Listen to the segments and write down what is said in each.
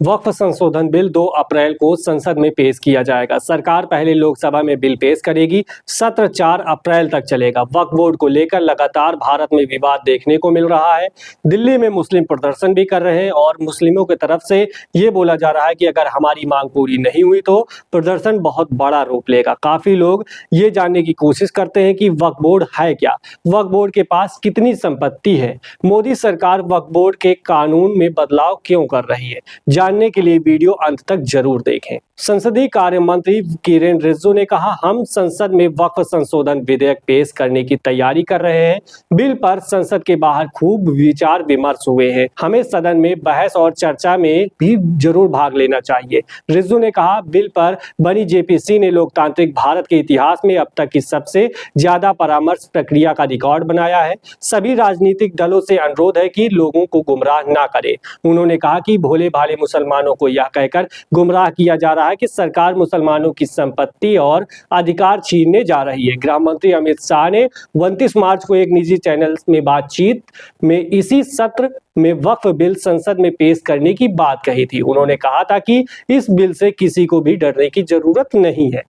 वक्फ संशोधन बिल 2 अप्रैल को संसद में पेश किया जाएगा। सरकार पहले लोकसभा में बिल पेश करेगी। सत्र 4 अप्रैल तक चलेगा। वक्फ बोर्ड को लेकर लगातार भारत में विवाद देखने को मिल रहा है। दिल्ली में मुस्लिम प्रदर्शन भी कर रहे हैं और मुस्लिमों की तरफ से ये बोला जा रहा है कि अगर हमारी मांग पूरी नहीं हुई तो प्रदर्शन बहुत बड़ा रूप लेगा। काफी लोग ये जानने की कोशिश करते हैं कि वक्फ बोर्ड है क्या, वक्फ बोर्ड के पास कितनी संपत्ति है, मोदी सरकार वक्फ बोर्ड के कानून में बदलाव क्यों कर रही है। जानने के लिए वीडियो अंत तक जरूर देखें। संसदीय कार्य मंत्री किरेन रिजिजू ने कहा, हम संसद में वक्फ संशोधन विधेयक पेश करने की तैयारी कर रहे हैं। बिल पर संसद के बाहर खूब विचार विमर्श हुए हैं। हमें सदन में बहस और चर्चा में भी जरूर भाग लेना चाहिए। रिजिजू ने कहा, बिल पर बनी जेपीसी ने लोकतांत्रिक भारत के इतिहास में अब तक की सबसे ज्यादा परामर्श प्रक्रिया का रिकॉर्ड बनाया है। सभी राजनीतिक दलों से अनुरोध है कि लोगों को गुमराह ना करें। उन्होंने कहा कि भोले भाले मुसलमानों को यह कहकर गुमराह किया जा रहा है कि सरकार मुसलमानों की संपत्ति और अधिकार छीनने जा रही है। गृह मंत्री अमित शाह ने 29 मार्च को एक निजी चैनल में बातचीत में इसी सत्र में वक्फ बिल संसद में पेश करने की बात कही थी। उन्होंने कहा था कि इस बिल से किसी को भी डरने की जरूरत नहीं है।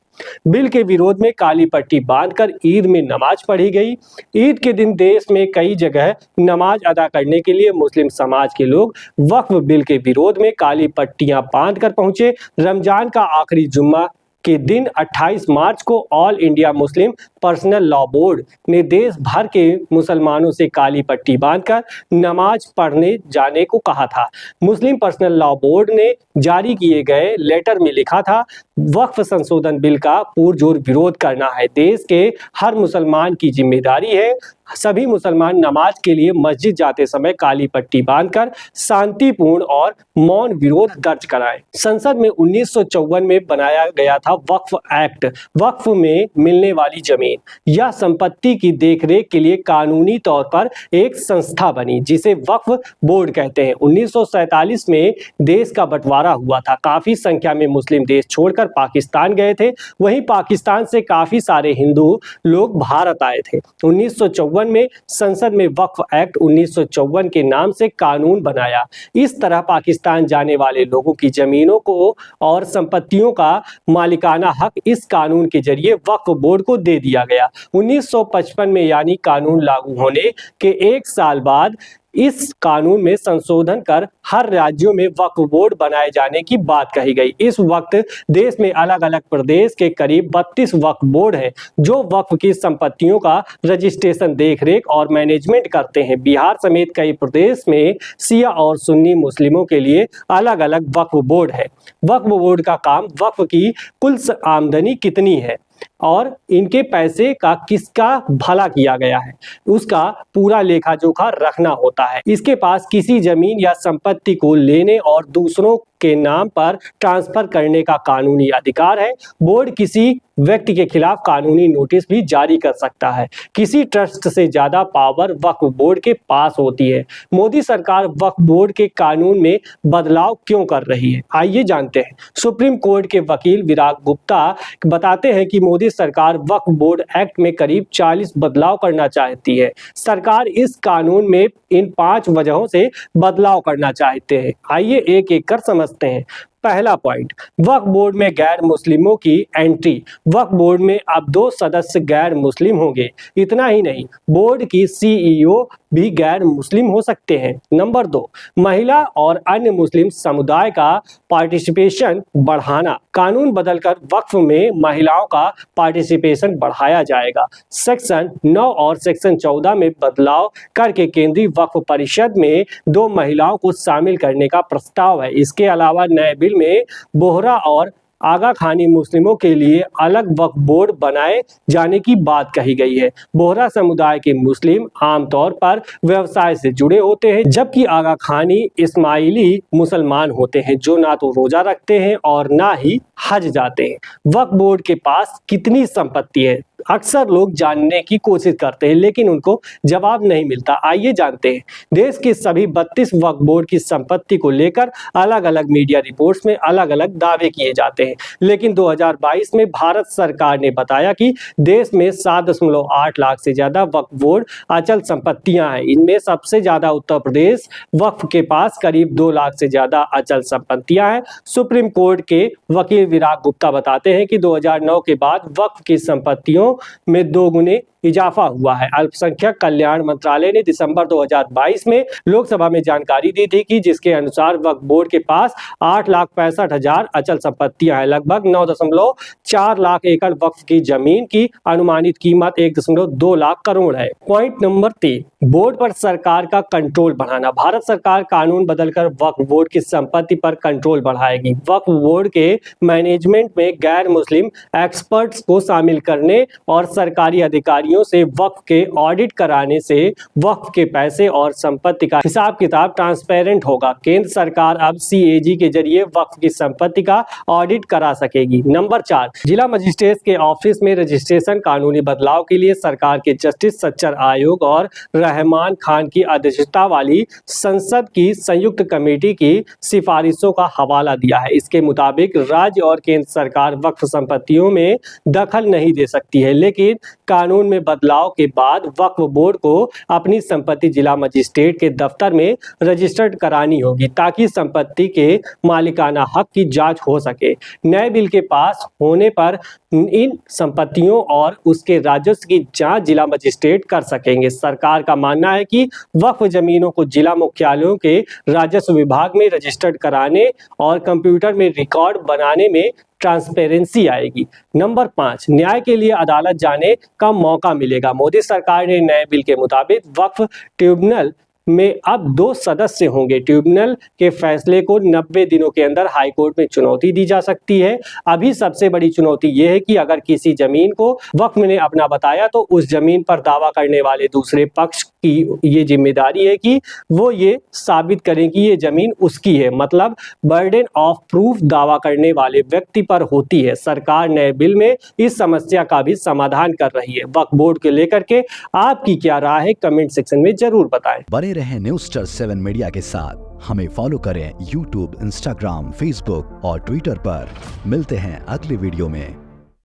बिल के विरोध में काली पट्टी बांधकर ईद में नमाज पढ़ी गई। ईद के दिन देश में कई जगह नमाज अदा करने के लिए मुस्लिम समाज के लोग वक्फ बिल के विरोध में काली पट्टियां बांधकर पहुंचे। रमजान का आखिरी जुम्मा के दिन 28 मार्च को all India Muslim personal law board ने देश भर के मुसलमानों से काली पट्टी बांधकर नमाज पढ़ने जाने को कहा था। मुस्लिम पर्सनल लॉ बोर्ड ने जारी किए गए लेटर में लिखा था, वक्फ संशोधन बिल का पुरजोर विरोध करना है। देश के हर मुसलमान की जिम्मेदारी है। सभी मुसलमान नमाज के लिए मस्जिद जाते समय काली पट्टी बांधकर शांतिपूर्ण और मौन विरोध दर्ज कराएं। संसद में 1954 में बनाया गया था वक्फ एक्ट। वक्फ में मिलने वाली जमीन या संपत्ति की देखरेख के लिए कानूनी तौर पर एक संस्था बनी जिसे वक्फ बोर्ड कहते हैं। 1947 में देश का बंटवारा हुआ था। काफी संख्या में मुस्लिम देश छोड़कर पाकिस्तान गए थे। वहीं पाकिस्तान से काफी सारे हिंदू लोग भारत आए थे। 1954 में संसद में वक्फ एक्ट 1954 के नाम से कानून बनाया। इस तरह पाकिस्तान जाने वाले लोगों की जमीनों को और संपत्तियों का मालिकाना हक इस कानून के जरिए वक्फ बोर्ड को दे दिया गया। 1955 में यानी कानून लागू होने के 1 साल बाद इस कानून में संशोधन कर हर राज्यों में वक्फ बोर्ड बनाए जाने की बात कही गई। इस वक्त देश में अलग अलग प्रदेश के करीब 32 वक्फ बोर्ड हैं जो वक्फ की संपत्तियों का रजिस्ट्रेशन, देखरेख और मैनेजमेंट करते हैं। बिहार समेत कई प्रदेश में शिया और सुन्नी मुस्लिमों के लिए अलग अलग वक्फ बोर्ड है। वक्फ बोर्ड का काम वक्फ की कुल आमदनी कितनी है और इनके पैसे का किसका भला किया गया है उसका पूरा लेखा जोखा रखना होता है। इसके पास किसी जमीन या संपत्ति को लेने और दूसरों के नाम पर ट्रांसफर करने का कानूनी अधिकार है। बोर्ड किसी व्यक्ति के खिलाफ कानूनी नोटिस भी जारी कर सकता है। किसी ट्रस्ट से ज्यादा पावर वक्फ बोर्ड के पास होती है। मोदी सरकार वक्फ बोर्ड के कानून में बदलाव क्यों कर रही है, आइए जानते हैं। सुप्रीम कोर्ट के वकील विराग गुप्ता बताते हैं कि मोदी सरकार वक्फ बोर्ड एक्ट में करीब 40 बदलाव करना चाहती है। सरकार इस कानून में इन 5 वजहों से बदलाव करना चाहते हैं। आइए एक एक कर समझते हैं। पहला पॉइंट, वक्फ बोर्ड में गैर मुस्लिमों की एंट्री। वक्फ बोर्ड में अब 2 सदस्य गैर मुस्लिम होंगे। इतना ही नहीं, बोर्ड की सीईओ भी गैर मुस्लिम हो सकते हैं। नंबर 2, महिला और अन्य मुस्लिम समुदाय का पार्टिसिपेशन बढ़ाना। कानून बदलकर वक्फ में महिलाओं का पार्टिसिपेशन बढ़ाया जाएगा। सेक्शन 9 और सेक्शन 14 में बदलाव करके केंद्रीय वक्फ परिषद में 2 महिलाओं को शामिल करने का प्रस्ताव है। इसके अलावा नए बिल में बोहरा और आगा खानी मुस्लिमों के लिए अलग वक्फ बोर्ड बनाए जाने की बात कही गई है। बोहरा समुदाय के मुस्लिम आमतौर पर व्यवसाय से जुड़े होते हैं, जबकि आगा खानी इस्माइली मुसलमान होते हैं जो ना तो रोजा रखते हैं और ना ही हज जाते हैं। वक्फ बोर्ड के पास कितनी संपत्ति है, अक्सर लोग जानने की कोशिश करते हैं लेकिन उनको जवाब नहीं मिलता। आइए जानते हैं। देश के सभी 32 वक्फ बोर्ड की संपत्ति को लेकर अलग अलग मीडिया रिपोर्ट्स में अलग अलग दावे किए जाते हैं, लेकिन 2022 में भारत सरकार ने बताया कि देश में 7.8 लाख से ज्यादा वक्फ बोर्ड अचल संपत्तियां हैं। इनमें सबसे ज्यादा उत्तर प्रदेश वक्फ के पास करीब 2 लाख से ज्यादा अचल संपत्तियां हैं। सुप्रीम कोर्ट के वकील विराग गुप्ता बताते हैं कि 2009 के बाद वक्फ की संपत्तियों में 2 गुने इजाफा हुआ है। अल्पसंख्यक कल्याण मंत्रालय ने दिसंबर 2022 में लोकसभा में जानकारी दी थी कि जिसके अनुसार वक्फ बोर्ड के पास 8,65,000 अचल संपत्तियां हैं। लगभग 9.4 लाख एकड़ वक्फ की जमीन की अनुमानित कीमत 1.2 लाख करोड़ है। पॉइंट नंबर 3, बोर्ड पर सरकार का कंट्रोल बढ़ाना। भारत सरकार कानून बदलकर वक्फ बोर्ड की संपत्ति पर कंट्रोल बढ़ाएगी। वक्फ बोर्ड के मैनेजमेंट में गैर मुस्लिम एक्सपर्ट्स को शामिल करने और सरकारी अधिकारियों से वक्फ के ऑडिट कराने से वक्फ के पैसे और संपत्ति का हिसाब किताब ट्रांसपेरेंट होगा। केंद्र सरकार अब CAG के जरिए वक्फ की संपत्ति का ऑडिट करा सकेगी। नंबर 4, जिला मजिस्ट्रेट के ऑफिस में रजिस्ट्रेशन। कानूनी बदलाव के लिए सरकार के जस्टिस सच्चर आयोग और रहमान खान की अध्यक्षता वाली संसद की संयुक्त कमेटी की सिफारिशों का हवाला दिया है। इसके मुताबिक राज्य और केंद्र सरकार वक्फ संपत्तियों में दखल नहीं दे सकती है, लेकिन कानून में बदलाव के बाद वक्फ बोर्ड को अपनी संपत्ति जिला मजिस्ट्रेट के दफ्तर में रजिस्टर्ड करानी होगी ताकि संपत्ति के मालिकाना हक की जांच हो सके। नए बिल के पास होने पर इन संपत्तियों और उसके राजस्व की जांच जिला मजिस्ट्रेट कर सकेंगे। सरकार का मानना है कि वक्फ जमीनों को जिला मुख्यालयों के राजस्व विभाग में रजिस्टर्ड कराने और कंप्यूटर में रिकॉर्ड बनाने में ट्रांसपेरेंसी आएगी। नंबर 5, न्याय के लिए अदालत जाने का मौका मिलेगा। मोदी सरकार ने नए बिल के मुताबिक वक्फ ट्रिब्यूनल में अब 2 सदस्य होंगे। ट्रिब्यूनल के फैसले को 90 दिनों के अंदर हाईकोर्ट में चुनौती दी जा सकती है। अभी सबसे बड़ी चुनौती यह है कि अगर किसी जमीन को वक्फ ने अपना बताया तो उस जमीन पर दावा करने वाले दूसरे पक्ष की ये जिम्मेदारी है कि वो ये साबित करें कि ये जमीन उसकी है। मतलब बर्डन ऑफ प्रूफ दावा करने वाले व्यक्ति पर होती है। सरकार नए बिल में इस समस्या का भी समाधान कर रही है। वक्फ बोर्ड को लेकर के आपकी क्या राय है, कमेंट सेक्शन में जरूर बताएं। बने रहें Newstar 7 मीडिया के साथ। हमें फॉलो करें YouTube, Instagram, Facebook और Twitter पर। मिलते हैं अगले वीडियो में।